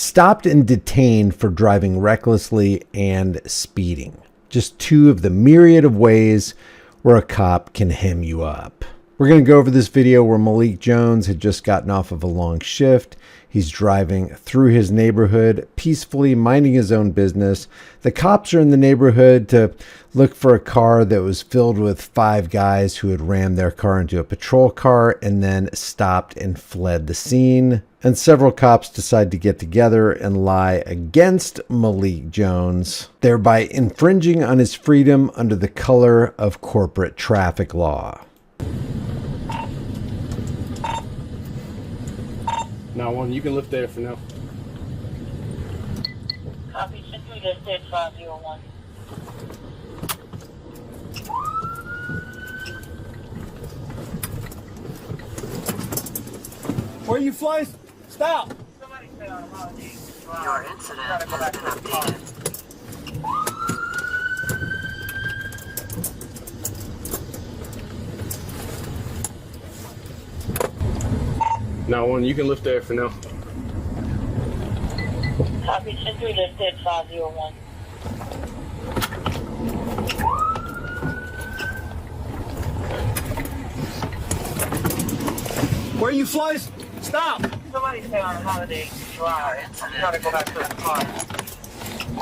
Stopped and detained for driving recklessly and speeding. Just two of the myriad of ways where a cop can hem you up. We're going to go over this video where Malik Jones had just gotten off of a long shift. He's driving through his neighborhood, peacefully minding his own business. The cops are in the neighborhood to look for a car that was filled with 5 guys who had rammed their car into a patrol car and then stopped and fled the scene. And several cops decide to get together and lie against Malik Jones, thereby infringing on his freedom under the color of corporate traffic law. Now, one, you can lift there for now. Copy, Century, that's dead 501. Where you flying? Stop! Somebody say on a holiday. Your incident has been updated. Now, one, you can lift there for now. Copy, Century, that's dead 501. Where you flying? Stop! Somebody say on a holiday. Drive. I'm trying to go back to the car.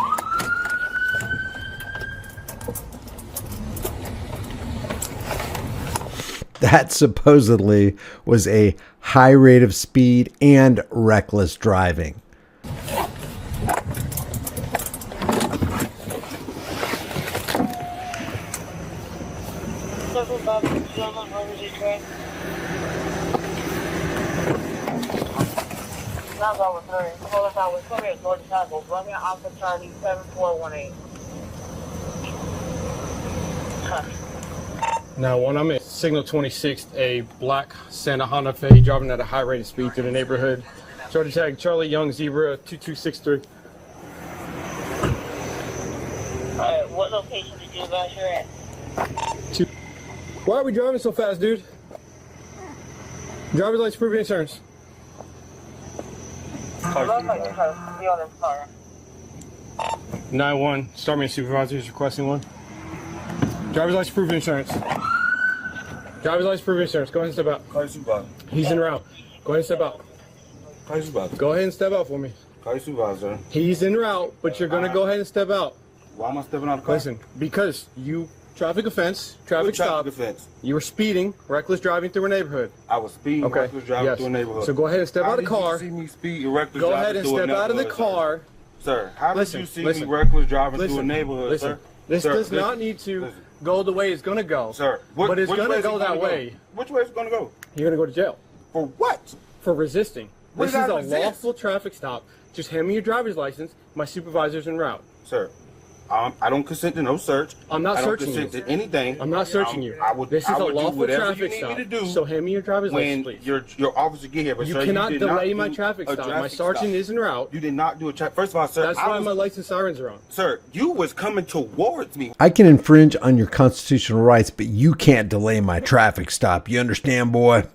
That supposedly was a high rate of speed and reckless driving. Several Bobby, gentlemen, where was your track? Now I was hurrying. Call us out with come here, North Chicago. Run me Alpha Charlie 7418. Now, one, I'm at Signal 26, a black Santa Honda Fe driving at a high rate of speed through the neighborhood. Charlie tag Charlie Young Zebra 2263. Alright, what location did you advise you're at? Why are we driving so fast, dude? Driver's license, proof of insurance. I love how you try to be on this car. 9-1, start me supervisor is requesting one. Driver's license, proof of insurance. Driver's license, proof of insurance. Go ahead and step out. Call your supervisor. He's en route. Go ahead and step out. Call your supervisor. Go ahead and step out for me. Call your supervisor. He's en route, but you're gonna go ahead and step out. Why am I stepping out of the car? Listen, because you traffic offense, traffic What stop. traffic offense? You were speeding, reckless driving through a neighborhood. I was speeding, Okay. reckless driving Yes. through a neighborhood. So go ahead and step How out of the did car. you see me speed reckless Go driving ahead and through a step out of the neighborhood, car. Sir, how did Listen, you see listen. me reckless driving through a Listen, neighborhood, listen. sir? This Sir, does not listen, need to listen. go the way it's gonna go. Sir, but it's which way gonna is go it that gonna way. Which way is it gonna go? You're gonna go to jail For what? for resisting. What This did is I a resist? lawful traffic stop. Just hand me your driver's license. My supervisor's en route. Sir, I don't consent to no search. I'm not I don't searching consent you. to anything. I'm not searching you. I would, This is I a would do lawful whatever traffic you need stop. me to do So hand me your driver's when license, please. your officer get here. But You sir, cannot you did not delay do my traffic a stop. My traffic sergeant stop. is en route. You did not do a traffic. First of all, sir, That's I why was, my license sirens are on. Sir, you was coming towards me. I can infringe on your constitutional rights, but you can't delay my traffic stop. You understand, boy?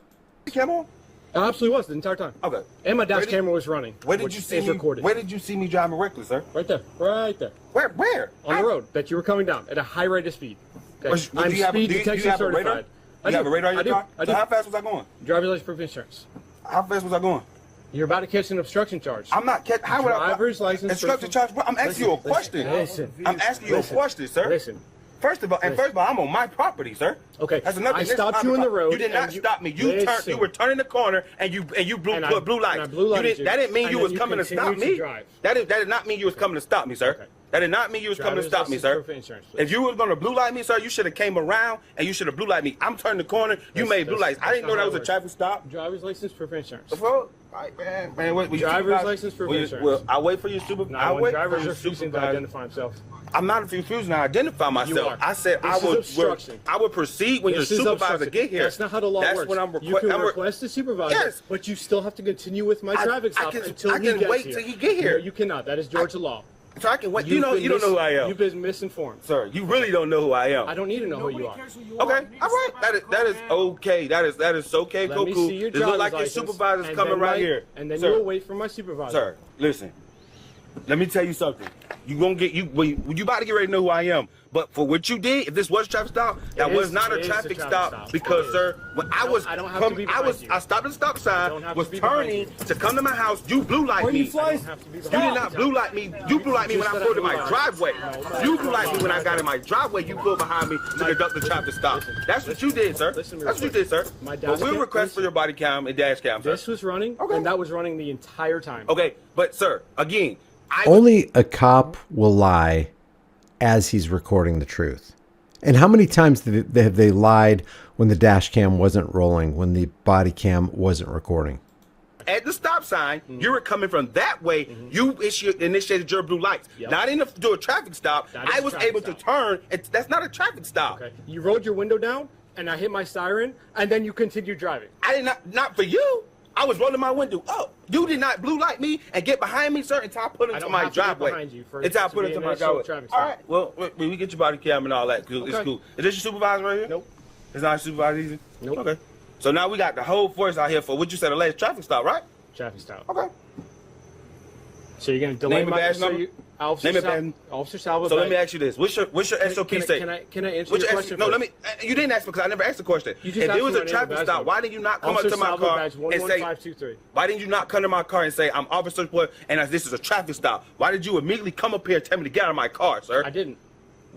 Come on. I absolutely was the entire time. Okay. And my dash Where did- camera was running. Where did which you see is me? recorded. Where did you see me driving reckless, sir? Right there. Right there. Where? On the road that you were coming down at a high rate of speed. Okay. I'm Do you have speed do you detection have a radar? certified. You have a radar in your car? I So do. how fast was I going? Driver's license proof of insurance. How fast was I going? You're about to catch an obstruction charge. I'm not catching. How would I? Driver's license. Instructor charge. I'm asking you a question. Listen. I'm asking you a question, sir. Listen. First of all, I'm on my property, sir. Okay. That's another. I this is stopped my you in the property. road. You did not and stop me. You turned. Listen. You were turning the corner, and you blew And I- blue lights. and I blue lighted you. That didn't mean And you then was you coming to stop continued to me. drive. That did not mean you was coming to stop me, sir. Okay. That did not mean you was coming to Driver's stop me, license sir. proof of insurance, please. If you was gonna blue light me, sir, you should have came around and you should have blue light me. I'm turning the corner. You made blue lights. I didn't know that was a traffic stop. Driver's license proof of insurance. Well, right, man, wait. Driver's license proof of insurance. Well, I wait for your supervisor. Now, when drivers are refusing to identify himself. I'm not refusing to identify myself. are. I said This is obstruction. I would proceed when This your is supervisor obstruction. get here. That's not how the law That's works. when I'm you can I'm request a supervisor, Yes. but you still have to continue with my traffic stop until I he can gets wait here. till he get here. No, you cannot. That is Georgia law. So I can wait. You don't know who I am. You've been misinformed. Sir, you really don't know who I am. I don't need to know who you are. Okay, all right. That is okay. That is okay. Let Cool, me cool. see your It look driver's like your license, supervisor's and coming then right here. And then Sir, you'll wait for my supervisor. Sir, listen. Let me tell you something. You gonna get you about to get ready to know who I am. But for what you did, if this was a traffic stop, that was not a traffic stop because, sir, when I stopped at the stop sign, was turning to come to my house, you blue light me. You did not blue light me. You blue light me when I pulled in my driveway. You blue light me when I got in my driveway. You pulled behind me to conduct the traffic stop. That's what you did, sir. That's what you did, sir. But we'll request for your body cam and dash cam, sir. This was running, and that was running the entire time. Okay, but sir, again, only a cop will lie as he's recording the truth. And how many times have they lied when the dash cam wasn't rolling, when the body cam wasn't recording? At the stop sign, you were coming from that way. You initiated your blue lights. Not in to do a traffic stop. I was able to turn. That's not a traffic stop. Okay. You rolled your window down, and I hit my siren, and then you continued driving. I did not for you. I was rolling my window up. You did not blue light me and get behind me, sir, until I put into my driveway. Until I put into my driveway. All right. Well, we get your body cam and all that. It's cool. Is this your supervisor right here? Nope. It's not a supervisor either? Nope. Okay. So now we got the whole force out here for what you said, alleged traffic stop, right? Traffic stop. Okay. So you're going to delay my... Officer Salva. So let me ask you this. What's your SOP say? Can I answer your question? No, let me... You didn't ask me because I never asked the question. If there was a traffic stop, why didn't you not come up to my car and say... Why didn't you not come to my car and say, I'm Officer Boyd, and this is a traffic stop? Why did you immediately come up here and tell me to get out of my car, sir? I didn't.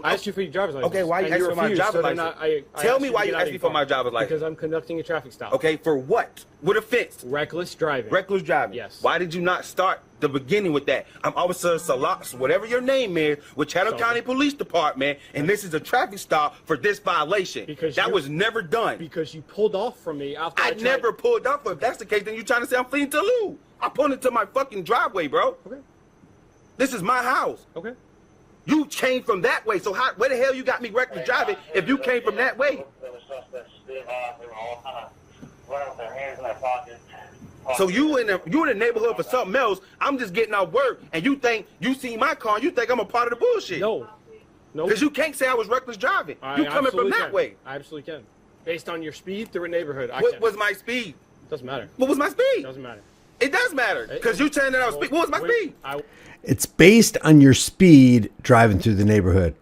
I asked you for your driver's license. Okay, why you asked for my driver's license? Tell me why you asked me for my driver's license. Because I'm conducting a traffic stop. Okay, for what? What offense? Reckless driving. Reckless driving. Yes. Why did you not start the beginning with that? I'm Officer Salas, whatever your name is, with Chatham County Police Department, and this is a traffic stop for this violation. Because that was never done. Because you pulled off from me after I never pulled off. If that's the case, then you're trying to say I'm fleeing to Lou. I pulled into my fucking driveway, bro. Okay. This is my house. Okay. You came from that way, so where the hell you got me reckless driving if you came from that way? So you in the neighborhood for something else. I'm just getting out work, and you think you see my car, and you think I'm a part of the bullshit. No. Because you can't say I was reckless driving. You coming from that way. I absolutely can. Based on your speed through a neighborhood, What was my speed? Doesn't matter. What was my speed? Doesn't matter. It does matter, because you saying that I was speed. What was my speed? It's based on your speed driving through the neighborhood.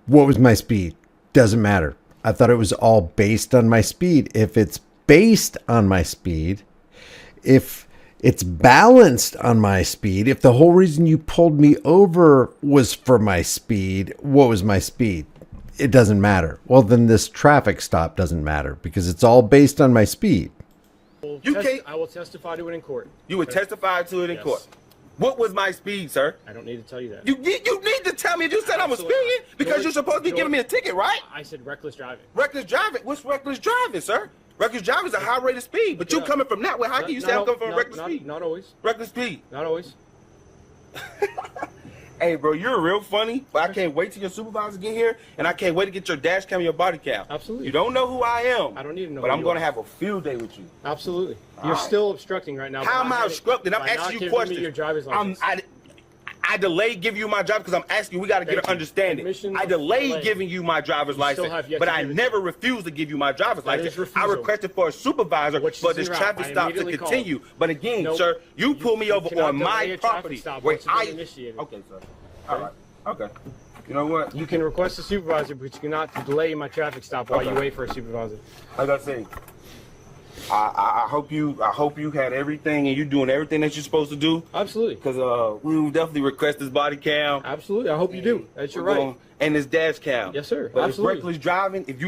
What was my speed? Doesn't matter. I thought it was all based on my speed. If it's based on my speed, if it's balanced on my speed, if the whole reason you pulled me over was for my speed, what was my speed? It doesn't matter. Well, then this traffic stop doesn't matter because it's all based on my speed. I will testify to it in court. You would testify to it in court. What was my speed, sir? I don't need to tell you that. You need to tell me. You said I was speeding because you're supposed to be giving me a ticket, right? I said reckless driving. Reckless driving? What's reckless driving, sir? Reckless driving is a high rate of speed, but you coming from that way. How can you say I'm coming from reckless speed? Not always. Reckless speed. Not always. Hey, bro, you're real funny, but I can't wait till your supervisor get here, and I can't wait to get your dash cam and your body cam. Absolutely. You don't know who I am. I don't need to know but I'm going to have a field day with you. Absolutely. You're still obstructing right now. How am I obstructing? I'm asking you questions. Your driver's license. I delayed giving you my driver because I'm asking you. We got to get an understanding. I delayed giving you my driver's license, but I never refused to give you my driver's license. I requested for a supervisor for this traffic stop to continue. But again, sir, you pull me over on my property where I... Okay, sir. All right. Okay. You know what? You can request a supervisor, but you cannot delay my traffic stop while you wait for a supervisor. Like I say, I hope you had everything and you doing everything that you're supposed to do. Absolutely. Because we will definitely request this body cam. Absolutely. I hope you do. That's your right. And this dash cam. Yes, sir. But absolutely. If reckless driving, if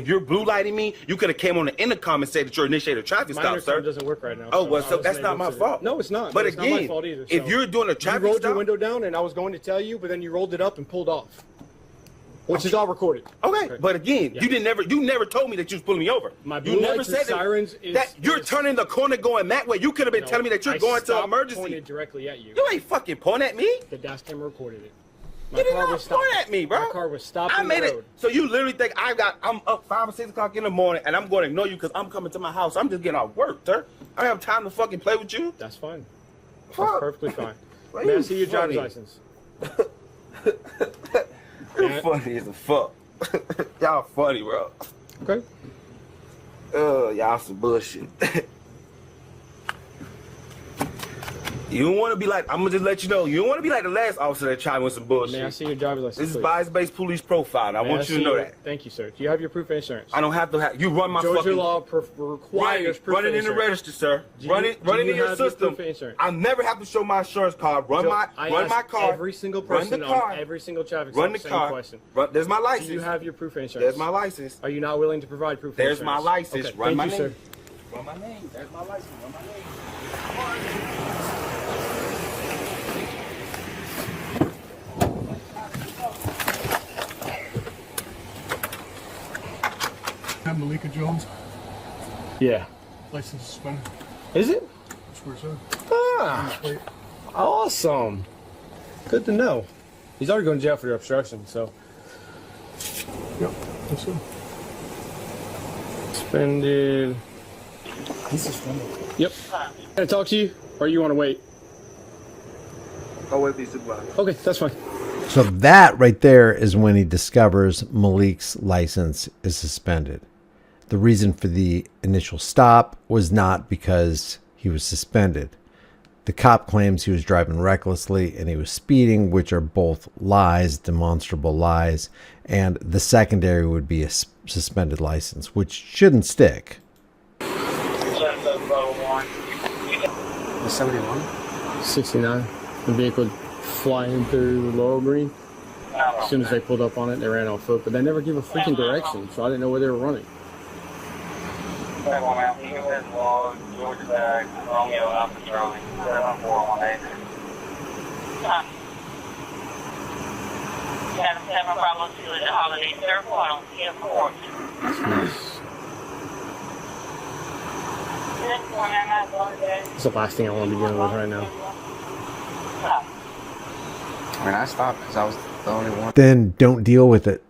you're blue lighting me, you could have came on the intercom and said that you're initiating a traffic stop, sir. My doesn't work right now. Oh, well, so that's not my fault. No, it's not. But it's again, not my fault either, if you're doing a traffic stop, you rolled your window down, and I was going to tell you, but then you rolled it up and pulled off. Which is all recorded. Okay, but again, you never told me that you was pulling me over. You never said that you're turning the corner going that way. You could have been telling me that you're going to emergency. I pointed directly at you. You ain't fucking pointing at me. The dash camera recorded it. You did not point at me, bro. My car was stopped. I made it. So you literally think I'm up 5 or 6 o'clock in the morning and I'm going to ignore you because I'm coming to my house. I'm just getting off work, sir. I don't have time to fucking play with you. That's fine. Fuck. That's perfectly fine. May I see your driver's license? You're funny as a fuck. Y'all funny, bro. Okay. Y'all some bullshit. You don't want to be like, I'm going to just let you know, you don't want to be like the last officer that tried with some bullshit. May I see your driver's license, This is please? bias-based police profile. I want you to know that. Thank you, sir. Do you have your proof of insurance? I don't have to have, you run my Georgia fucking... law requires proof Run of it in the insurance. register, sir. Do Run you- it do you in your have your system. proof of insurance? I never have to show my insurance card. Run Joe, my ask car. every single Run the person car. on every single traffic Run stop, the same car. question. There's my license. Do you have your proof of insurance? There's my license. Are you not willing to provide proof of There's insurance? my license. Okay, Run thank my you, name. sir. Run my name. There's my license. Run my name. I'm Malika Jones, Yeah. license suspended. Is it? I swear so. Ah, Wait, awesome. Good to know. He's already going to jail for your obstruction, so. yep, that's it. Suspended. He's suspended. Yep. Can I talk to you, or you want to wait? I'll wait for you, supervisor. Okay, that's fine. So that right there is when he discovers Malik's license is suspended. The reason for the initial stop was not because he was suspended. The cop claims he was driving recklessly and he was speeding, which are both lies, demonstrable lies. And the secondary would be a suspended license, which shouldn't stick. The 71? 69. The vehicle flying through Laurel Green. As soon as they pulled up on it, they ran on foot, but they never give a freaking direction, so I didn't know where they were running. Georgia Tag, Romeo Alpha Charlie, 7418. Yeah, 7 Bravo 2 at the Holiday Circle. I don't see a port. It's the last thing I want to be dealing with right now. I mean, I stopped because I was the only one. Then don't deal with it.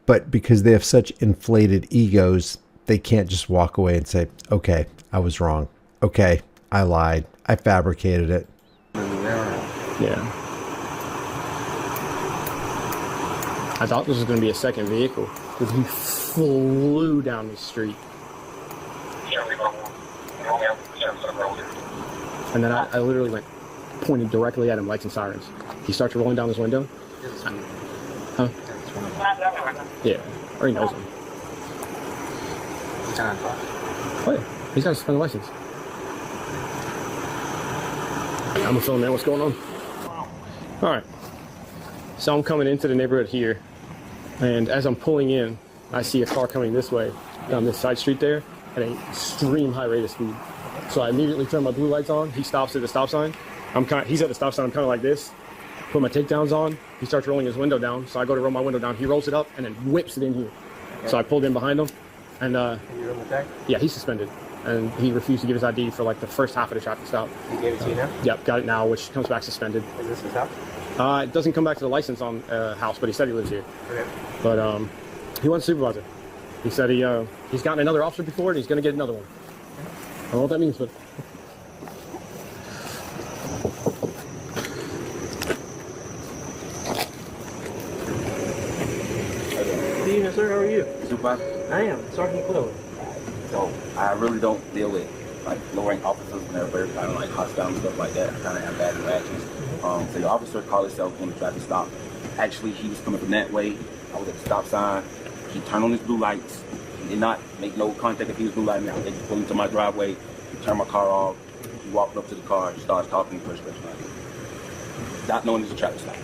But because they have such inflated egos, they can't just walk away and say, okay, I was wrong. Okay, I lied. I fabricated it. Yeah. I thought this was going to be a second vehicle, because he flew down the street. And then I literally went, pointed directly at him, lights and sirens. He starts rolling down his window. Huh? Yeah, or he knows him. Oh yeah, he's got a suspended license. I'm gonna film, man. What's going on? All right. So I'm coming into the neighborhood here, and as I'm pulling in, I see a car coming this way down this side street there at an extreme high rate of speed. So I immediately turn my blue lights on. He stops at the stop sign. He's at the stop sign. I'm kind of like this. Put my takedowns on. He starts rolling his window down. So I go to roll my window down. He rolls it up and then whips it in here. So I pulled in behind him, and yeah, he's suspended, and he refused to give his ID for like the first half of the traffic stop. He gave it to you now? Yep, got it now, which comes back suspended. Is this his house? It doesn't come back to the license on house, but he said he lives here. Okay. But he wants supervisor. He said he's gotten another officer before, and he's going to get another one. I don't know what that means, but. Good evening, sir. How are you? Supervisor. I am Sergeant Chloe. So I really don't deal with like low-rank officers whenever they're kind of like hostile and stuff like that. I kind of have bad interactions. So your officer called himself on the traffic stop. Actually, he was coming from that way. I was at the stop sign. He turned on his blue lights. He did not make no contact if he was blue lighting out. They just pulled into my driveway. He turned my car off. He walked up to the car. He starts talking first person. Not knowing it's a traffic stop.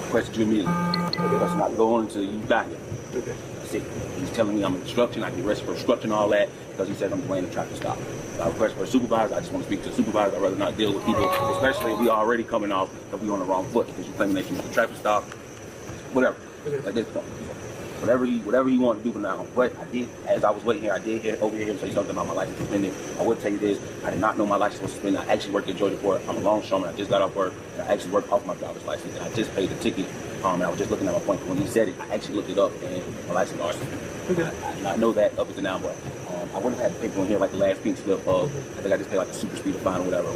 Requested you immediately. Let's not go on until you got here. Okay. That's it. He's telling me I'm obstruction. I get arrested for obstruction and all that because he said I'm playing a traffic stop. So I request for a supervisor. I just want to speak to a supervisor. I'd rather not deal with people, especially if we already coming off that we on the wrong foot because you're claiming that you was a traffic stop. Whatever. Like this stuff. Whatever he wanted to do for now. But I did, as I was waiting here, I did overhear him say something about my license suspended. I would tell you this, I did not know my license was suspended. I actually worked at Georgia Port. I'm a longshoreman. I just got off work. And I actually worked off my driver's license. And I just paid the ticket. And I was just looking at my point. When he said it, I actually looked it up and my license was suspended. I did not know that up until now, but I wouldn't have had the paper on here like the last pink slip of, I think I just paid like a super speed fine or whatever.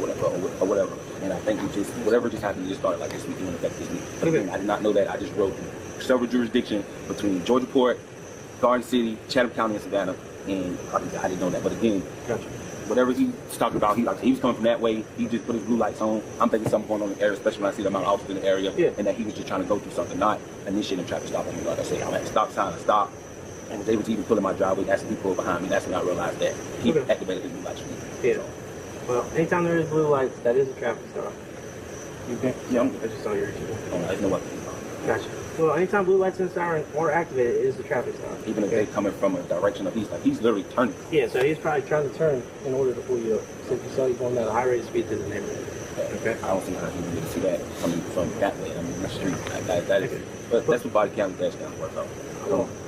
And I think whatever just happened, it just started like this week, in effect this week. But again, I did not know that. I just wrote several jurisdictions between Georgia Port, Garden City, Chatham County, and Savannah. And I didn't know that. But again, whatever he was talking about, he was coming from that way. He just put his blue lights on. I'm thinking something going on in the area, especially when I see the amount of officers in the area, and that he was just trying to go through something, not initiating a traffic stop on me. Like I said, I'm at the stop sign, I stopped, and was able to even pull in my driveway, asking people behind me. That's when I realized that he activated his blue lights for me. Yeah. Well, anytime there is blue lights, that is a traffic stop. You okay? Yeah, I'm I just saw your issue. there's no weapon. Gotcha. Well, anytime blue lights and siren are activated, it is a traffic stop. Even if they're coming from a direction of he's literally turning. Yeah, so he's probably trying to turn in order to pull you up, since you saw you going at a high rate of speed to the neighborhood. Okay. I don't see how he would see that coming from that way. I mean, the street. That is, but that's what body cam dash cam works out.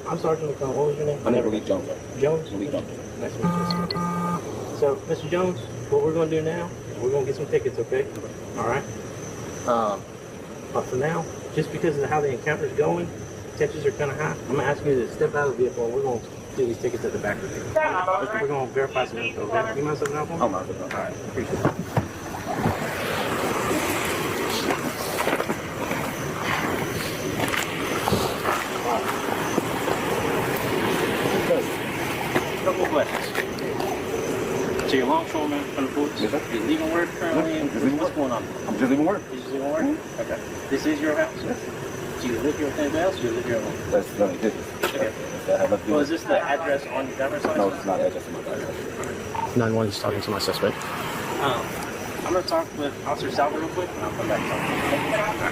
I'm Sergeant McCone. What was your name? My name is Malik Jones. Jones? Malik Jones. Nice to meet you. So, Mr. Jones, what we're going to do now, we're going to get some tickets, okay? All right? But for now, just because of how the encounter's going, tensions are kind of high, I'm going to ask you to step out of the vehicle and we're going to do these tickets at the back of the vehicle. We're going to verify some info, okay? You mind stepping out for me? I'm not good. All right, appreciate it. Couple of questions. So you're longshoreman from the boots? Yes, sir. You're leaving work currently? What's going on? I'm just leaving work. You're just leaving work? Okay. This is your house? Yes. Do you live here with anybody else or do you live here alone? That's none of your business. Okay. Well, is this the address on your driver's license? No, it's not address on my driver's license. 911 is talking to my suspect. I'm going to talk with Officer Salva real quick and I'll come back and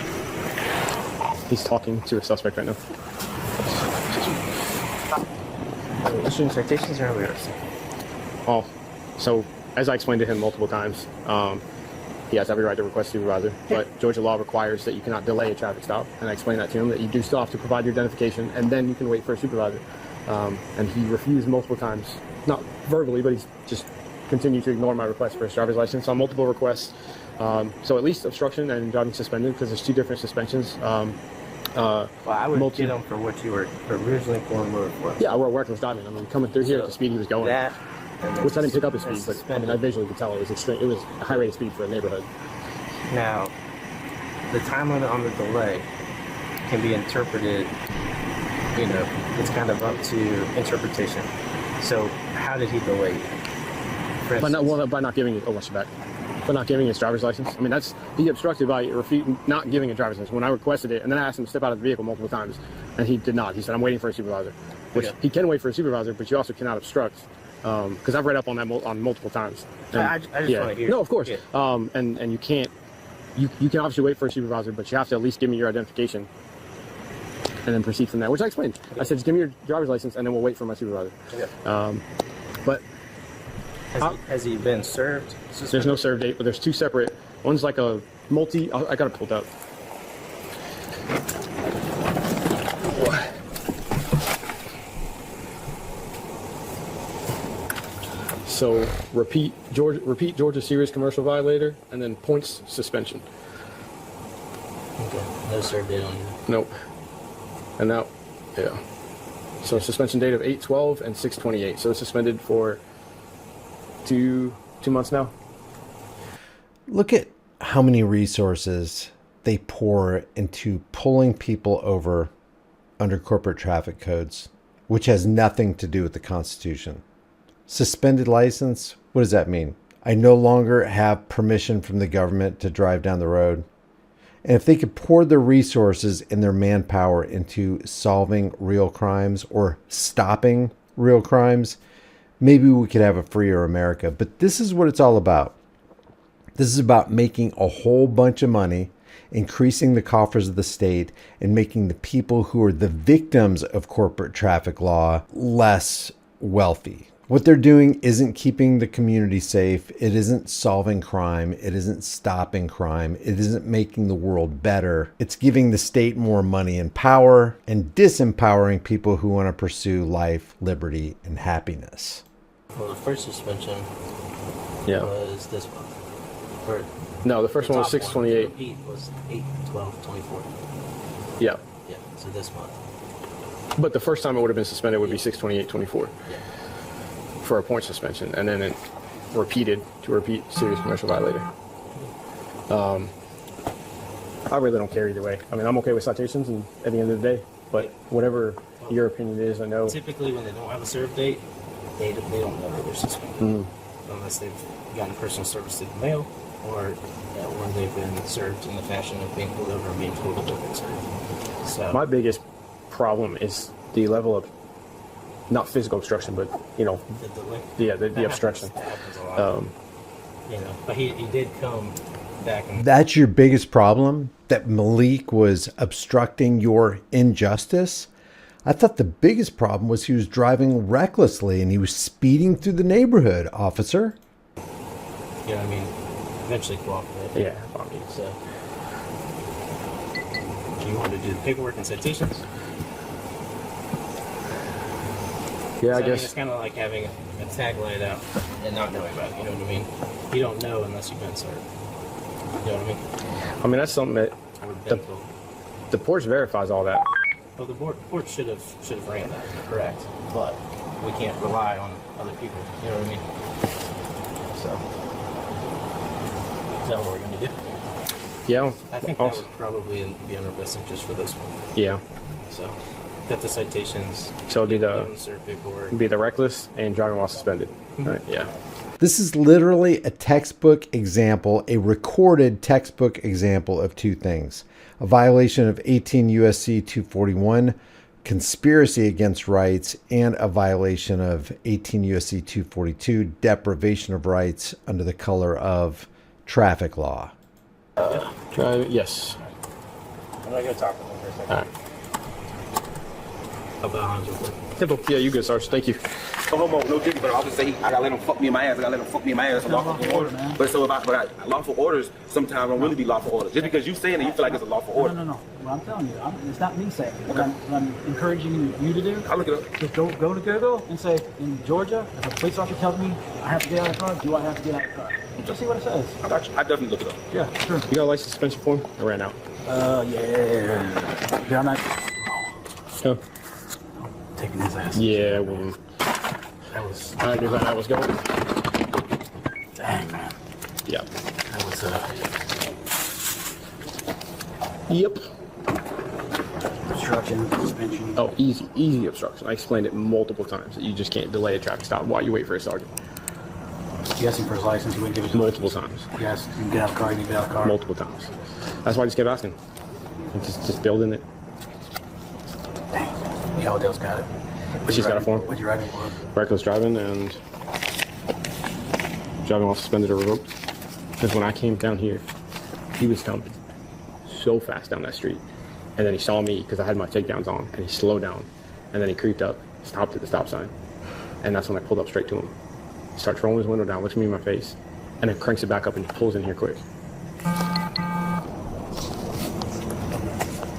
talk. He's talking to a suspect right now. Issuing citations or arrests? Oh, so as I explained to him multiple times, he has every right to request a supervisor, but Georgia law requires that you cannot delay a traffic stop. And I explained that to him, that you do still have to provide your identification and then you can wait for a supervisor. And he refused multiple times, not verbally, but he's just continued to ignore my request for his driver's license on multiple requests. So at least obstruction and driving suspended, because there's two different suspensions. Well, I would get him for what you were originally pulling over for. Yeah, I were reckless driving. I mean, coming through here at the speed he was going. That, which I didn't pick up his speed, but I mean, I visually could tell it was extreme. It was a high rate of speed for a neighborhood. now, the time limit on the delay can be interpreted, you know, it's kind of up to interpretation. So, how did he delay you? For By instance, not giving it, by not giving his driver's license. I mean, he obstructed by not giving a driver's license when I requested it, and then I asked him to step out of the vehicle multiple times, and he did not. He said, "I'm waiting for a supervisor," which he can wait for a supervisor, but you also cannot obstruct. Because I've read up on that on multiple times. And, I just want to hear. No, of course. Yeah. And you can't. You can obviously wait for a supervisor, but you have to at least give me your identification, and then proceed from there. Which I explained. I said, "Just give me your driver's license, and then we'll wait for my supervisor." Okay. But Has he been served? there's no serve date, but there's two separate. One's like a multi. I got it pulled up. So repeat Georgia serious commercial violator, and then points suspension. Okay. No serve date on you. Nope. And now, yeah. So suspension date of 8/12 and 6/28. So it's suspended for two months now. Look at how many resources they pour into pulling people over under corporate traffic codes, which has nothing to do with the Constitution. Suspended license, what does that mean? I no longer have permission from the government to drive down the road. And if they could pour their resources and their manpower into solving real crimes or stopping real crimes, maybe we could have a freer America. But this is what it's all about. This is about making a whole bunch of money, increasing the coffers of the state, and making the people who are the victims of corporate traffic law less wealthy. What they're doing isn't keeping the community safe. It isn't solving crime. It isn't stopping crime. It isn't making the world better. It's giving the state more money and power and disempowering people who want to pursue life, liberty, and happiness. Well, the first suspension was this month. Or No, the first one was 6/28. Repeat was 8/12/24. Yeah. Yeah, so this month. But the first time it would have been suspended would be 6/28/24. Yeah. for a point suspension, and then it repeated to repeat serious commercial violator. I really don't care either way. I mean, I'm okay with citations and at the end of the day, but whatever your opinion is, I know. Typically, when they don't have a serve date, they don't know that they're suspended unless they've gotten personal service through the mail or they've been served in the fashion of being pulled over and being told that they've been served. So My biggest problem is the level of not physical obstruction, but the delay. the obstruction. That happens a lot. But he did come back and That's your biggest problem? That Malik was obstructing your injustice? I thought the biggest problem was he was driving recklessly and he was speeding through the neighborhood, officer. Eventually cooperate. Yeah. So, do you want to do the paperwork and citations? Yeah, I So, guess. it's kind of like having a tag laid out and not knowing about it. You know what I mean? You don't know unless you've been served. You know what I mean? I mean, that's something that I would have been told. the Porsche verifies all that. Well, the board should have ran that, correct? But we can't rely on other people. You know what I mean? So, is that what we're going to do? Yeah. I think that would probably be in our best interest for this one. Yeah. So, got the citations. So it'd be give them serve paperwork. the reckless and driving while suspended. Right. Yeah. This is literally a textbook example, a recorded textbook example of two things. A violation of 18 U.S.C. 241, conspiracy against rights, and a violation of 18 U.S.C. 242, deprivation of rights under the color of traffic law. Yes. I'm not going to talk to them for a second. All right. How about Hans real quick? Simple. Yeah, you good, Sarge. Thank you. No homo, no jiggy, but I'll just say I gotta let him fuck me in my ass. I gotta let him fuck me in my ass. It's a lawful order, man. But so lawful orders sometimes don't really be lawful orders. Just because you saying it, you feel like it's a lawful order. No. Well, I'm telling you, it's not me saying it. What I'm encouraging you to do. I'll look it up. Just go to Google and say, in Georgia, if a police officer tells me I have to get out of the car, do I have to get out of the car? Just see what it says. I got you. I definitely look it up. Yeah, sure. You got a license suspension form? I ran out. Yeah. Yeah, I'm not Oh. taking his ass. Yeah, well, I knew how that was going. Dang, man. Yeah. That was, Yep. obstruction, suspension. Oh, easy obstruction. I explained it multiple times that you just can't delay a traffic stop while you wait for a sergeant. You asked him for his license, he wouldn't give it to Multiple times. You asked him to get out of the car, he didn't get out of the car. Multiple times. That's why I just kept asking. And just building it. Dang. Yeah, Odell's got it. She's got a form. What'd you write it for? Reckless driving and driving while suspended or revoked. Because when I came down here, he was coming so fast down that street. And then he saw me because I had my takedowns on, and he slowed down. And then he creeped up, stopped at the stop sign. And that's when I pulled up straight to him. He starts rolling his window down, looks me in my face, and then cranks it back up and pulls in here quick.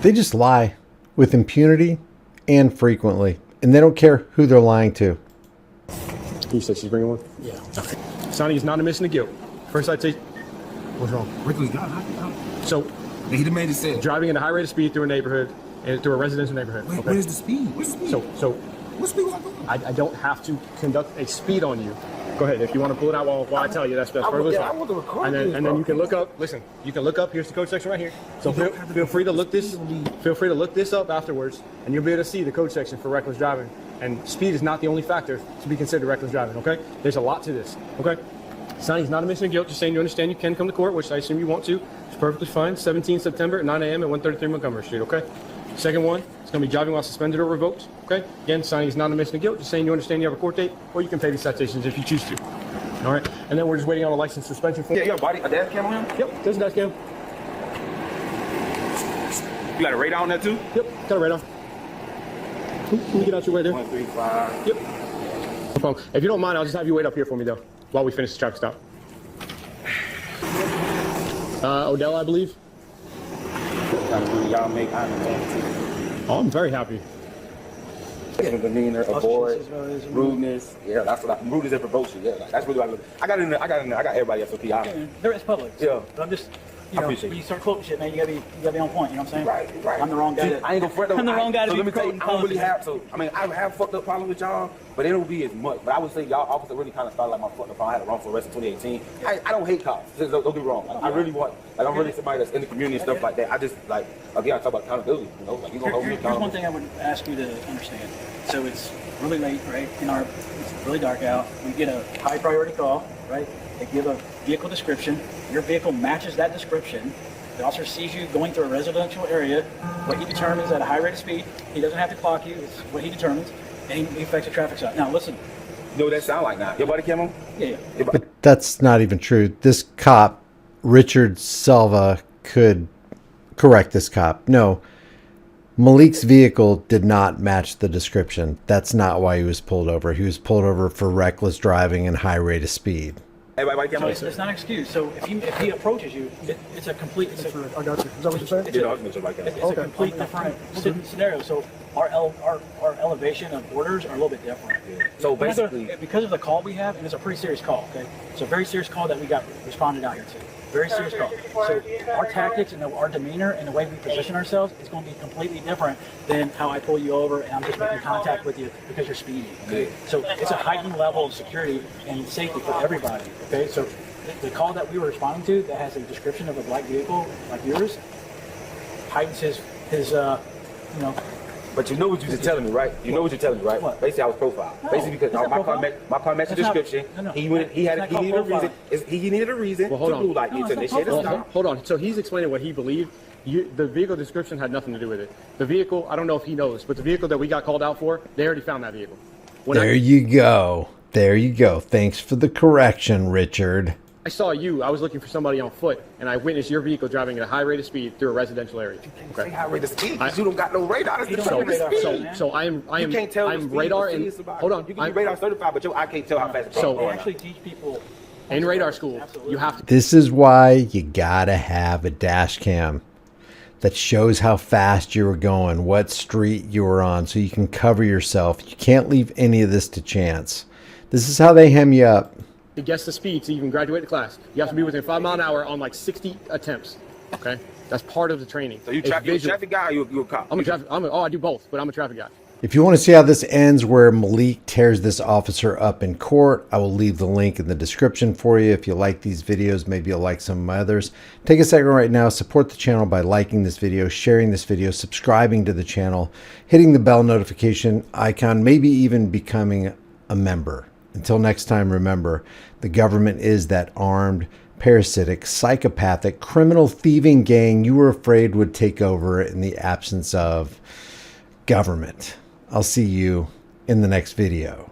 They just lie with impunity and frequently, and they don't care who they're lying to. You said she's bringing one? Yeah. Okay. Sonny is not admission to guilt. First citation. What's wrong? Rickles got it. So, He the man just said. driving at a high rate of speed through a neighborhood, and through a residential neighborhood. Wait, Okay. where's the speed? Where's the speed? So what speed was I doing? I don't have to conduct a speed on you. Go ahead. If you want to pull it out while I tell you, that's perfectly yeah, I fine. want to record And this, then bro. you can look up. Listen, you can look up. Here's the code section right here. So feel free to look this. Feel free to look this up afterwards, and you'll be able to see the code section for reckless driving. And speed is not the only factor to be considered reckless driving. Okay? There's a lot to this. Okay? Sonny's not admission to guilt. Just saying you understand you can come to court, which I assume you want to. It's perfectly fine. 17 September at 9 a.m. at 133 Montgomery Street. Okay? Second one, it's going to be driving while suspended or revoked. Okay? Again, signing is not admission to guilt. Just saying you understand you have a court date, or you can pay these citations if you choose to. All right? And then we're just waiting on a license suspension form. Yeah, you got a dash cam on him? Yep, there's a dash cam. You got a radar on that too? Yep, got a radar. Let me get out your way there. 135. Yep. No problem. If you don't mind, I'll just have you wait up here for me, though, while we finish the traffic stop. Odell, I believe. Y'all make eye contact. Oh, I'm very happy. Different demeanor, avoid, rudeness. Yeah, that's what I, rudeness and promotion. Yeah, like, that's really what I look. I got everybody SOP. There is public. Yeah. But I'm just, you know, appreciate when it. you start quoting shit, man, you gotta be on point. You know what I'm saying? Right, right. I'm the wrong guy. I ain't gonna front though. I'm the wrong guy to so be let me tell you, quoting I don't really policy. have. So I mean, I have fucked up problems with y'all, but it don't be as much. But I would say y'all officer really kind of started like my fucked up. I had a wrongful arrest in 2018. I don't hate cops. Don't get me wrong. I really want. Like I'm really somebody that's in the community and stuff like that. I just like again I talk about accountability. You know, like you gonna hold me Here's accountable. one thing I would ask you to understand. So it's really late, right? It's really dark out. We get a high priority call, right? They give a vehicle description. Your vehicle matches that description. The officer sees you going through a residential area. What he determines at a high rate of speed, he doesn't have to clock you. It's what he determines, and he effects a traffic stop. Now listen. You know what that sound like now? Your body cam on? Yeah. But that's not even true. This cop, Richard Silva, could correct this cop. No, Malik's vehicle did not match the description. That's not why he was pulled over. He was pulled over for reckless driving and high rate of speed. Everybody cam So on? it's not an excuse. So if he approaches you, it's a complete. It's a, I got you. Is that what you're saying? it's Yeah, a, I'll make sure everybody cam on. it's a complete different scenario. So our elevation of orders are a little bit different. So We're not gonna- basically, because of the call we have, and it's a pretty serious call. Okay, it's a very serious call that we got responded out here to. Very serious call. So our tactics and our demeanor and the way we position ourselves is going to be completely different than how I pull you over and I'm just making contact with you because you're speeding. Okay, so it's a heightened level of security and safety for everybody. Okay, so the call that we were responding to that has a description of a black vehicle like yours heightens his you know. but you know what you're just telling me, right? You know what you're telling me, right? What? Basically, I was profiled. No, Basically, because that's not my car profile. matched the That's not- description. no, no. He needed That's not a reason. called He needed a reason Well, hold to on. blue light me No, to it's not initiate a called stop. Hold on. So he's explaining what he believed. The vehicle description had nothing to do with it. The vehicle, I don't know if he knows, but the vehicle that we got called out for, they already found that vehicle. There you go. There you go. Thanks for the correction, Richard. I saw you. I was looking for somebody on foot, and I witnessed your vehicle driving at a high rate of speed through a residential area. Say high rate of speed, 'cause you don't got no radar. That's the don't So, trouble with radar, speed. so I am You can't tell the I'm speed radar the and speed is about. hold on. You can I'm- be radar certified, but I can't tell how fast it's So- They going. actually teach people in radar school. Absolutely. You have to. This is why you gotta have a dash cam that shows how fast you were going, what street you were on, so you can cover yourself. You can't leave any of this to chance. This is how they hem you up. To guess the speed to even graduate the class, you have to be within 5 miles an hour on like 60 attempts. Okay, that's part of the training. So you It's a visual. traffic guy or you a cop? I'm a traffic. I do both, but I'm a traffic guy. If you want to see how this ends, where Malik tears this officer up in court, I will leave the link in the description for you. If you like these videos, maybe you'll like some of my others. Take a second right now, support the channel by liking this video, sharing this video, subscribing to the channel, hitting the bell notification icon, maybe even becoming a member. Until next time, remember, the government is that armed, parasitic, psychopathic, criminal thieving gang you were afraid would take over in the absence of government. I'll see you in the next video.